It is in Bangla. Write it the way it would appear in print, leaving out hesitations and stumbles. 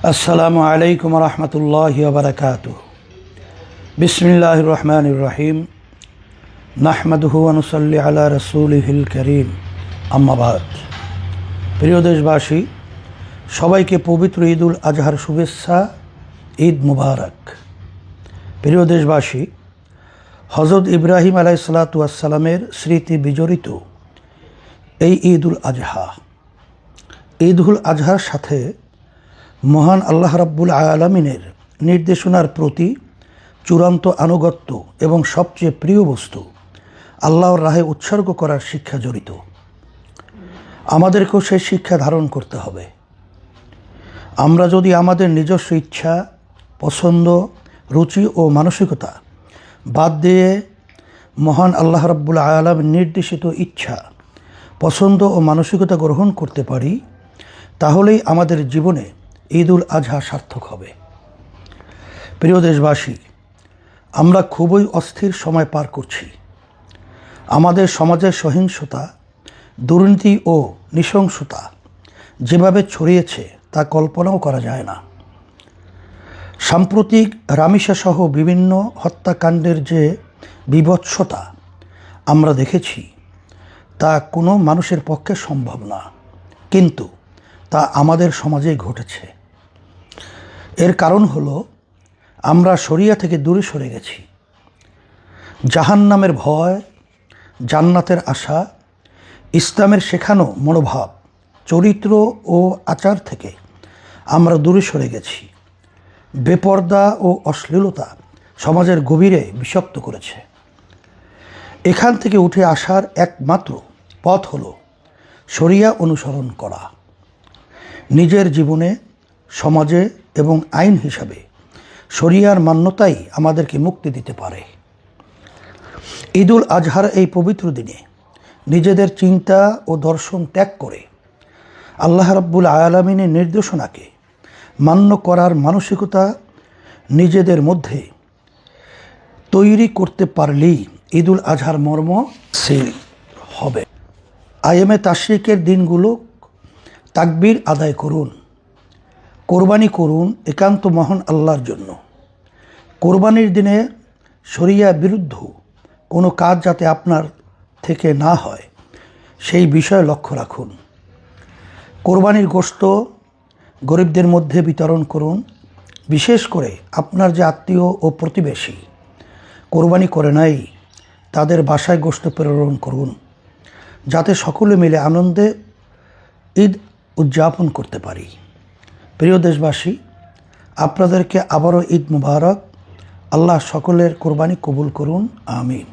আসসালামু আলাইকুম রহমতুল্লাহি ওয়া বারাকাতুহু। বিসমিল্লাহির রহমানির রহিম। নাহমাদুহু ওয়া নুসাল্লি আলা রাসূলিহিল কারীম। আম্মা বাদ। প্রিয় দেশবাসী, সবাইকে পবিত্র ঈদুল আজহার শুভেচ্ছা। ঈদ মুবারক। প্রিয় দেশবাসী, হযরত ইব্রাহিম আলাইহিস সালাতু ওয়াস সালামের স্মৃতি বিজড়িত এই ঈদুল আজহা। ঈদুল আজহার সাথে মহান আল্লাহ রাব্বুল আলামিনের নির্দেশনার প্রতি চূড়ান্ত আনুগত্য এবং সবচেয়ে প্রিয় বস্তু আল্লাহর রাহে উৎসর্গ করার শিক্ষা জড়িত। আমাদেরকেও সেই শিক্ষা ধারণ করতে হবে। আমরা যদি আমাদের নিজস্ব ইচ্ছা, পছন্দ, রুচি ও মানসিকতা বাদ দিয়ে মহান আল্লাহ রাব্বুল আলামিন নির্দেশিত ইচ্ছা, পছন্দ ও মানসিকতা গ্রহণ করতে পারি, তাহলেই আমাদের জীবনে ঈদুল আজহা সার্থক হবে। প্রিয় দেশবাসী, আমরা খুবই অস্থির সময় পার করছি। আমাদের সমাজের সহিংসতা, দুর্নীতি ও নৃশংসতা যেভাবে ছড়িয়েছে তা কল্পনাও করা যায় না। সাম্প্রতিক রামিসাসহ বিভিন্ন হত্যাকাণ্ডের যে বীভৎসতা আমরা দেখেছি তা কোনো মানুষের পক্ষে সম্ভব না, কিন্তু তা আমাদের সমাজেই ঘটেছে। এর কারণ হলো আমরা শরিয়া থেকে দূরে সরে গেছি। জাহান্নামের ভয়, জান্নাতের আশা, ইসলামের শেখানো মনোভাব, চরিত্র ও আচার থেকে আমরা দূরে সরে গেছি। বেপর্দা ও অশ্লীলতা সমাজের গভীরে বিষাক্ত করেছে। এখান থেকে উঠে আসার একমাত্র পথ হলো শরিয়া অনুসরণ করা। নিজের জীবনে, সমাজে এবং আইন হিসাবে শরিয়ার মান্যতাই আমাদেরকে মুক্তি দিতে পারে। ঈদুল আজহার এই পবিত্র দিনে নিজেদের চিন্তা ও দর্শন ত্যাগ করে আল্লাহ রাব্বুল আলামিনের নির্দেশনাকে মান্য করার মানসিকতা নিজেদের মধ্যে তৈরি করতে পারলেই ঈদুল আজহার মর্ম সিল হবে। আইয়ামে তাশরিকের দিনগুলো তাকবীর আদায় করুন, কোরবানি করুন একান্ত মহান আল্লাহর জন্য। কোরবানির দিনে শরিয়া বিরুদ্ধ কোনো কাজ যাতে আপনার থেকে না হয় সেই বিষয়ে লক্ষ্য রাখুন। কোরবানির গোশত গরিবদের মধ্যে বিতরণ করুন। বিশেষ করে আপনার যে আত্মীয় ও প্রতিবেশী কোরবানি করে নাই তাদের বাসায় গোশত প্রেরণ করুন, যাতে সকলে মিলে আনন্দে ঈদ উদযাপন করতে পারি। প্রিয় দেশবাসী, আপনাদেরকে আবারও ঈদ মুবারক। আল্লাহ সকলের কোরবানি কবুল করুন। আমিন।